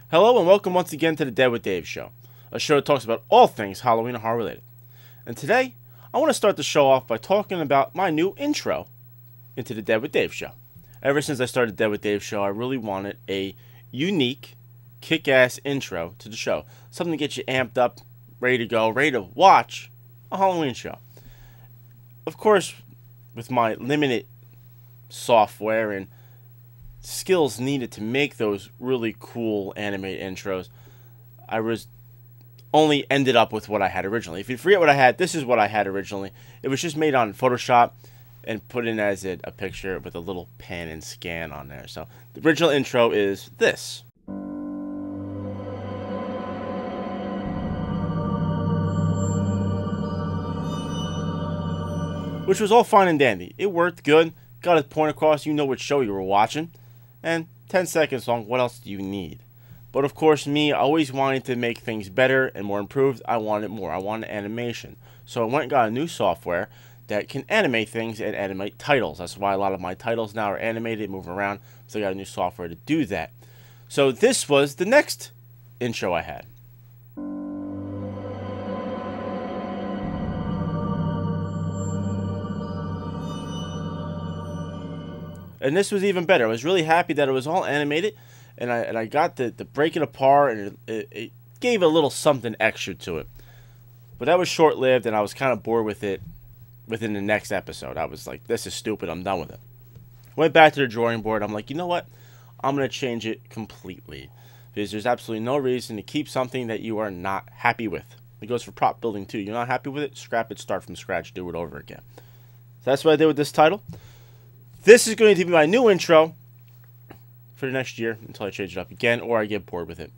Hello and welcome once again to the Dead with Dave show, a show that talks about all things Halloween and horror related. And today, I want to start the show off by talking about my new intro into the Dead with Dave show. Ever since I started the Dead with Dave show, I really wanted a unique, kick-ass intro to the show. Something to get you amped up, ready to go, ready to watch a Halloween show. Of course, with my limited software and skills needed to make those really cool animated intros, I was only ended up with what I had originally. If you forget what I had, this is what I had originally. It was just made on Photoshop and put in as a picture with a little pan and scan on there. So the original intro is this. Which was all fine and dandy. It worked good, got its point across, you know what show you were watching. And 10 seconds long, what else do you need? But of course, me, always wanting to make things better and more improved, I wanted more. I wanted animation. So I went and got a new software that can animate things and animate titles. That's why a lot of my titles now are animated, move around. So I got a new software to do that. So this was the next intro I had. And this was even better. I was really happy that it was all animated, and I got the break it apart, and it gave a little something extra to it. But that was short-lived, and I was kind of bored with it within the next episode. I was like, this is stupid, I'm done with it. Went back to the drawing board. I'm like, you know what? I'm going to change it completely. Because there's absolutely no reason to keep something that you are not happy with. It goes for prop building too. You're not happy with it? Scrap it, start from scratch, do it over again. So that's what I did with this title. This is going to be my new intro for the next year until I change it up again or I get bored with it.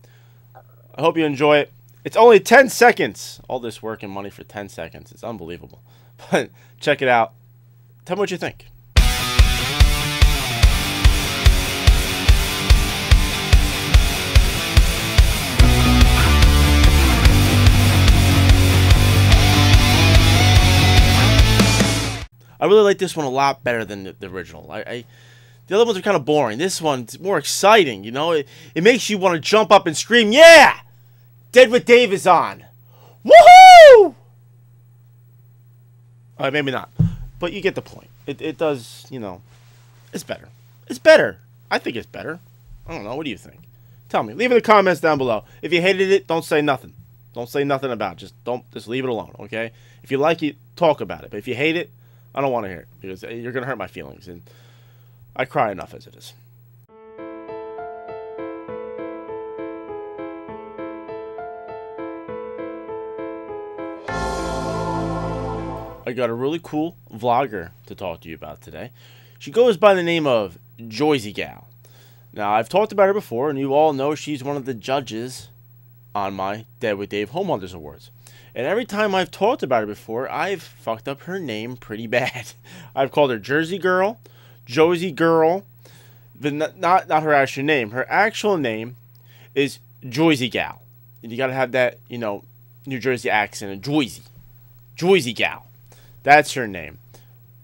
I hope you enjoy it. It's only 10 seconds. All this work and money for 10 seconds. It's unbelievable. But check it out. Tell me what you think. I really like this one a lot better than the original. The other ones are kind of boring. This one's more exciting, you know? It makes you want to jump up and scream, yeah! Dead with Dave is on! Woohoo! Maybe not. But you get the point. It does, you know, it's better. It's better. I think it's better. I don't know. What do you think? Tell me. Leave in the comments down below. If you hated it, don't say nothing. Don't say nothing about it. Just leave it alone, okay? If you like it, talk about it. But if you hate it, I don't want to hear it, because you're going to hurt my feelings, and I cry enough as it is. I got a really cool vlogger to talk to you about today. She goes by the name of JoiseyGal. Now, I've talked about her before, and you all know she's one of the judges on my Dead with Dave Home Hunters Awards. And every time I've talked about her before, I've fucked up her name pretty bad. I've called her Jersey Girl, Josie Girl, but not her actual name. Her actual name is JoiseyGal. And you gotta have that, you know, New Jersey accent, and JoiseyGal. That's her name.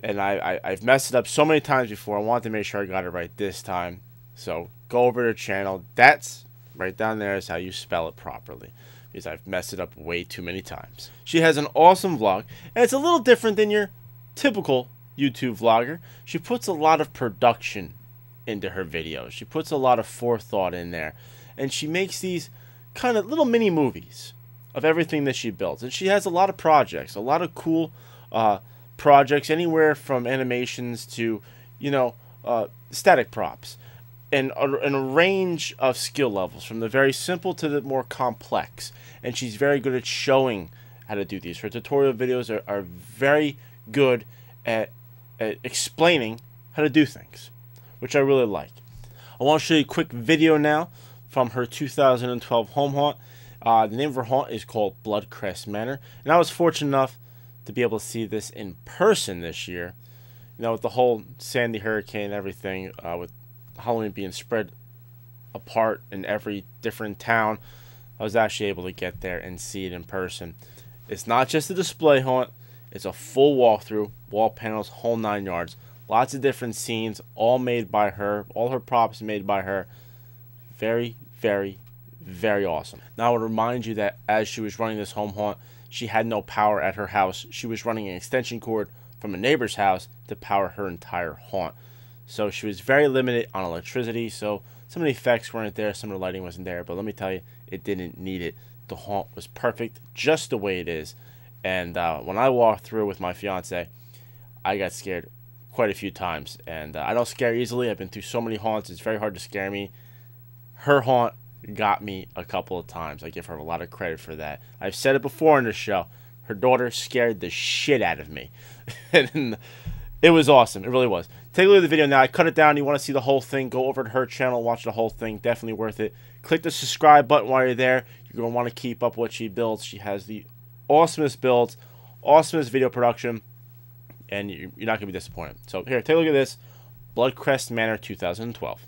And I've messed it up so many times before. I wanted to make sure I got it right this time. So go over to her channel. That's right down there is how you spell it properly, because I've messed it up way too many times. She has an awesome vlog, and it's a little different than your typical YouTube vlogger. She puts a lot of production into her videos. She puts a lot of forethought in there, and she makes these kind of little mini movies of everything that she builds. And she has a lot of projects, a lot of cool projects, anywhere from animations to, you know, static props. And a range of skill levels, from the very simple to the more complex. And she's very good at showing how to do these. Her tutorial videos are very good at explaining how to do things, which I really like. I want to show you a quick video now from her 2012 home haunt. The name of her haunt is called Bloodcrest Manor. And I was fortunate enough to be able to see this in person this year. You know, with the whole Sandy hurricane and everything, with Halloween being spread apart in every different town, I was actually able to get there and see it in person. It's not just a display haunt, it's a full walkthrough, wall panels, whole 9 yards. Lots of different scenes, all made by her, all her props made by her. Very, very, very awesome. Now I would remind you that as she was running this home haunt, she had no power at her house. She was running an extension cord from a neighbor's house to power her entire haunt. So she was very limited on electricity, so some of the effects weren't there, some of the lighting wasn't there, but let me tell you, it didn't need it. The haunt was perfect, just the way it is. And when I walked through with my fiance, I got scared quite a few times. And I don't scare easily. I've been through so many haunts, it's very hard to scare me. Her haunt got me a couple of times. I give her a lot of credit for that. I've said it before in the show. Her daughter scared the shit out of me. And it was awesome. It really was. Take a look at the video now. I cut it down. You want to see the whole thing, go over to her channel, watch the whole thing. Definitely worth it. Click the subscribe button while you're there. You're going to want to keep up what she builds. She has the awesomest builds, awesomest video production, and you're not going to be disappointed. So here, take a look at this. Bloodcrest Manor 2012.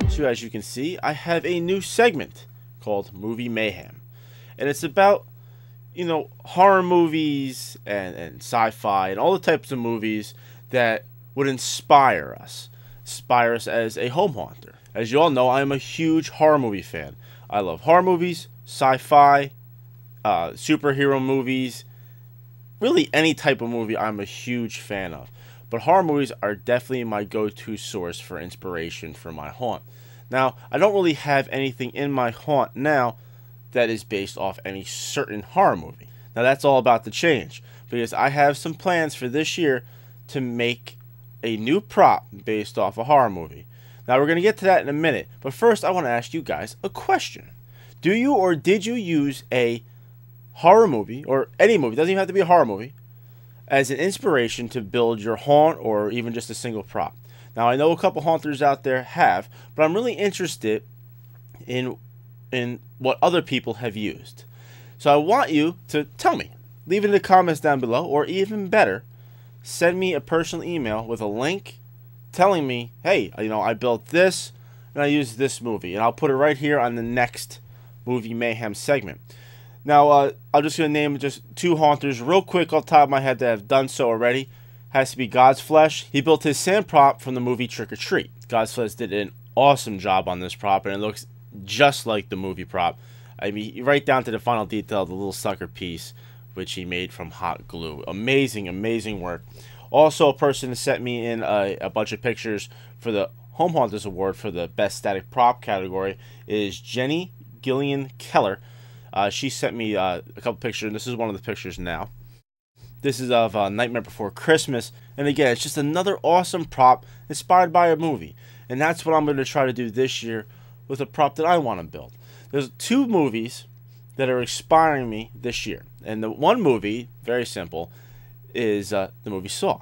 So as you can see, I have a new segment called Movie Mayhem. And it's about, you know, horror movies and sci-fi and all the types of movies that would inspire us as a home haunter. As you all know, I am a huge horror movie fan. I love horror movies, sci-fi, superhero movies, really any type of movie I'm a huge fan of. But horror movies are definitely my go-to source for inspiration for my haunt. Now, I don't really have anything in my haunt now that is based off any certain horror movie. Now, that's all about to change, because I have some plans for this year to make a new prop based off a horror movie. Now, we're going to get to that in a minute, but first I want to ask you guys a question. Do you or did you use a horror movie, or any movie, doesn't even have to be a horror movie, as an inspiration to build your haunt or even just a single prop? Now, I know a couple haunters out there have, but I'm really interested in what other people have used. So I want you to tell me. Leave it in the comments down below, or even better, send me a personal email with a link telling me, hey, you know, I built this and I used this movie, and I'll put it right here on the next Movie Mayhem segment. Now, I'm just going to name just 2 haunters real quick off the top of my head that have done so already. Has to be God's Flesh. He built his sand prop from the movie Trick or Treat. God's Flesh did an awesome job on this prop, and it looks just like the movie prop. I mean, right down to the final detail, the little sucker piece, which he made from hot glue. Amazing, amazing work. Also, a person sent me in a bunch of pictures for the Home Haunters Award for the Best Static Prop category is Jenny Gillian Keller. She sent me a couple pictures, and this is one of the pictures now. This is of Nightmare Before Christmas, and again, it's just another awesome prop inspired by a movie. And that's what I'm going to try to do this year with a prop that I want to build. There's 2 movies that are inspiring me this year. And the one movie, very simple, is the movie Saw.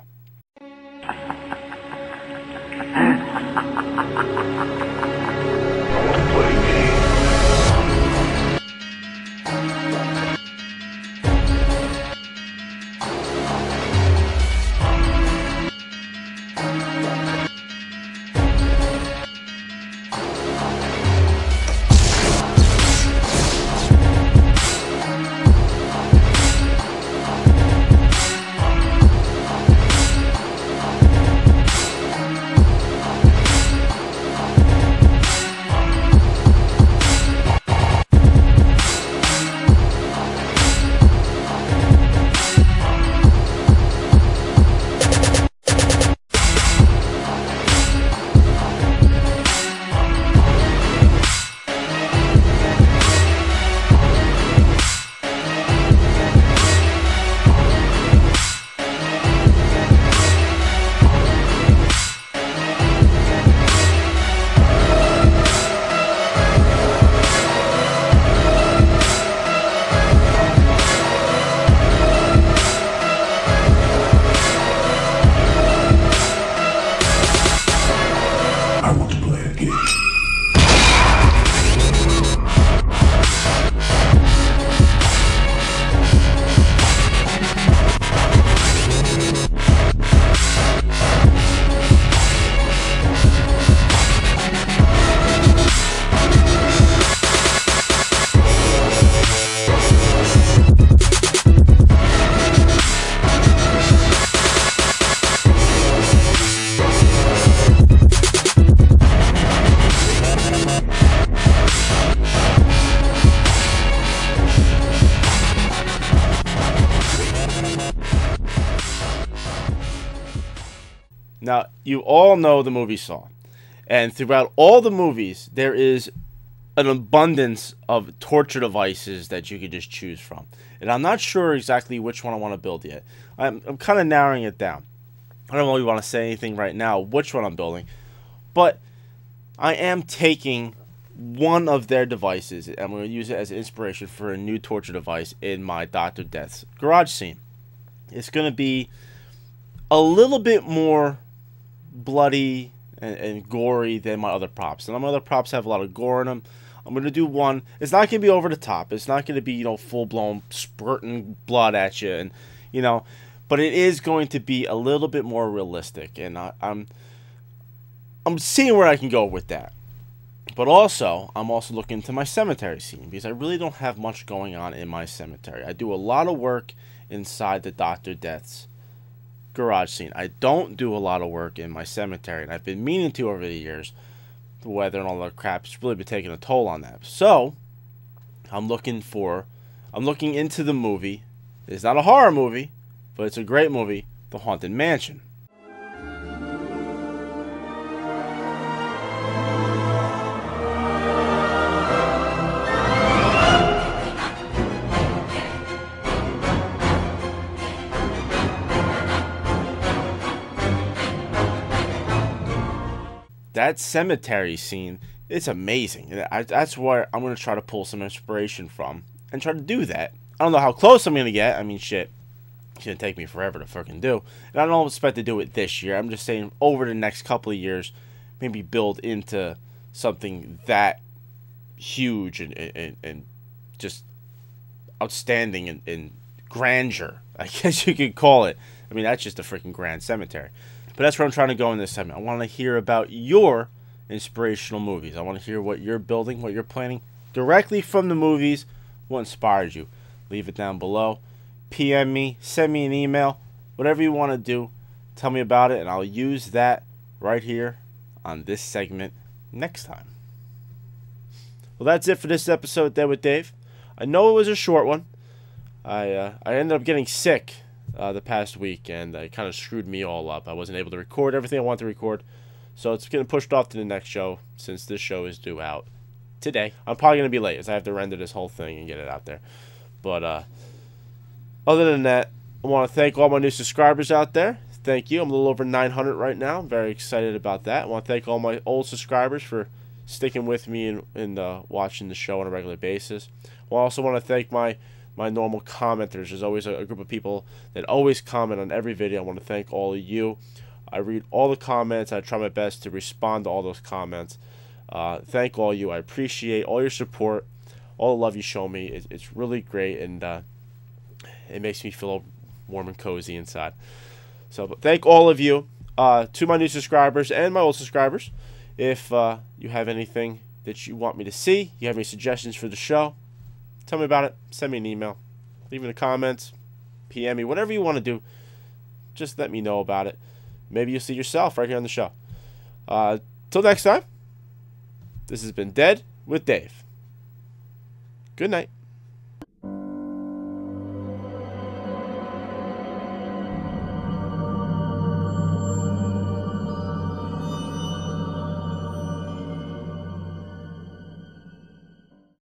Now, you all know the movie Saw. And throughout all the movies, there is an abundance of torture devices that you could just choose from. And I'm not sure exactly which one I want to build yet. I'm kind of narrowing it down. I don't really want to say anything right now which one I'm building. But I am taking one of their devices, and I'm going to use it as inspiration for a new torture device in my Dr. Death's garage scene. It's going to be a little bit more bloody and gory than my other props. And my other props have a lot of gore in them. I'm going to do one. It's not going to be over the top. It's not going to be, you know, full-blown spurting blood at you. And, you know, but it is going to be a little bit more realistic. And I'm seeing where I can go with that. But also, I'm also looking into my cemetery scene, because I really don't have much going on in my cemetery. I do a lot of work inside the Dr. Death's garage scene. I don't do a lot of work in my cemetery, and I've been meaning to over the years. The weather and all that crap has really been taking a toll on that. So, I'm looking into the movie. It's not a horror movie, but it's a great movie, The Haunted Mansion. That cemetery scene, it's amazing. That's where I'm going to try to pull some inspiration from and try to do that. I don't know how close I'm going to get. I mean, shit, it's going to take me forever to fucking do. And I don't expect to do it this year. I'm just saying over the next couple of years, maybe build into something that huge and just outstanding in grandeur, I guess you could call it. I mean, that's just a freaking grand cemetery. But that's where I'm trying to go in this segment. I want to hear about your inspirational movies. I want to hear what you're building, what you're planning directly from the movies, what inspires you. Leave it down below. PM me, send me an email, whatever you want to do. Tell me about it, and I'll use that right here on this segment next time. Well, that's it for this episode, Dead with Dave. I know it was a short one. I ended up getting sick the past week, and it kind of screwed me all up. I wasn't able to record everything I wanted to record, so it's getting pushed off to the next show since this show is due out today. I'm probably going to be late as I have to render this whole thing and get it out there. But other than that, I want to thank all my new subscribers out there. Thank you. I'm a little over 900 right now. I'm very excited about that. I want to thank all my old subscribers for sticking with me and watching the show on a regular basis. I also want to thank my normal commenters. There's always a group of people that always comment on every video. I want to thank all of you. I read all the comments. I try my best to respond to all those comments. Thank all of you. I appreciate all your support, all the love you show me. It's really great, and it makes me feel warm and cozy inside. So thank all of you. To my new subscribers and my old subscribers, if you have anything that you want me to see, you have any suggestions for the show, tell me about it. Send me an email. Leave in the comments. PM me. Whatever you want to do, just let me know about it. Maybe you'll see yourself right here on the show. Till next time, this has been Dead with Dave. Good night.